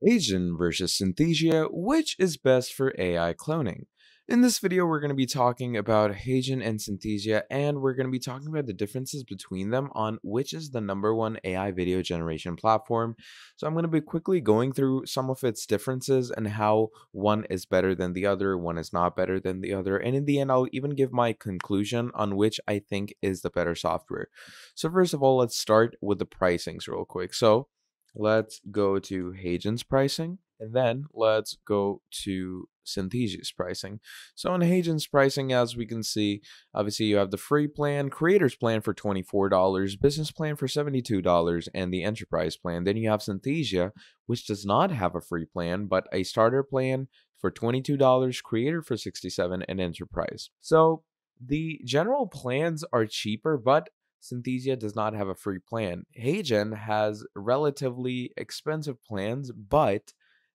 Heygen versus Synthesia, which is best for AI cloning? In this video, we're going to be talking about Heygen and Synthesia, and we're going to be talking about the differences between them on which is the #1 AI video generation platform. So I'm going to be quickly going through some of its differences and how one is better than the other, one is not better than the other, and in the end, I'll even give my conclusion on which I think is the better software. So first of all, let's start with the pricings real quick. So let's go to Heygen's pricing, and then let's go to Synthesia's pricing. So in Heygen's pricing, as we can see, obviously you have the free plan, creator's plan for $24, business plan for $72, and the enterprise plan. Then you have Synthesia, which does not have a free plan, but a starter plan for $22, creator for $67, and enterprise. So the general plans are cheaper, but Synthesia does not have a free plan. Heygen has relatively expensive plans, but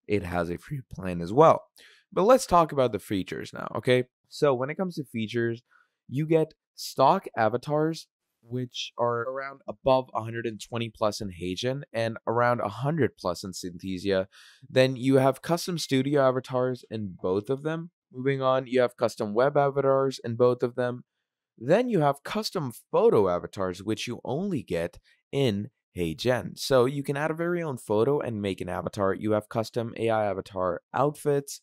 it has a free plan as well. But let's talk about the features now, okay? So when it comes to features, you get stock avatars, which are around above 120 plus in Heygen and around 100 plus in Synthesia. Then you have custom studio avatars in both of them. Moving on, you have custom web avatars in both of them. Then you have custom photo avatars, which you only get in Heygen. So you can add a very own photo and make an avatar. You have custom AI avatar outfits,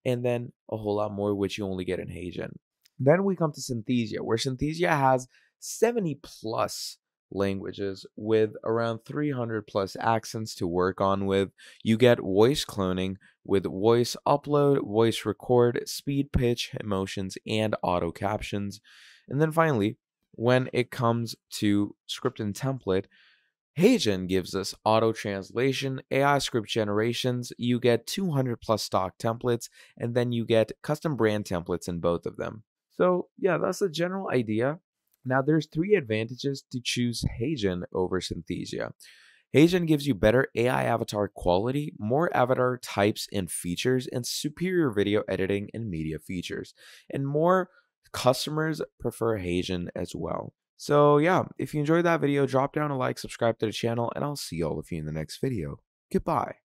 and then a whole lot more, which you only get in Heygen. Then we come to Synthesia, where Synthesia has 70 plus languages with around 300 plus accents to work on with. You get voice cloning with voice upload, voice record, speed, pitch, emotions, and auto captions. And then finally, when it comes to script and template, Heygen gives us auto translation, AI script generations. You get 200 plus stock templates, and then you get custom brand templates in both of them. So yeah, that's the general idea. Now there's 3 advantages to choose Heygen over Synthesia. Heygen gives you better AI avatar quality, more avatar types and features, and superior video editing and media features. And more customers prefer Heygen as well. So yeah, if you enjoyed that video, drop down a like, subscribe to the channel, and I'll see all of you in the next video. Goodbye.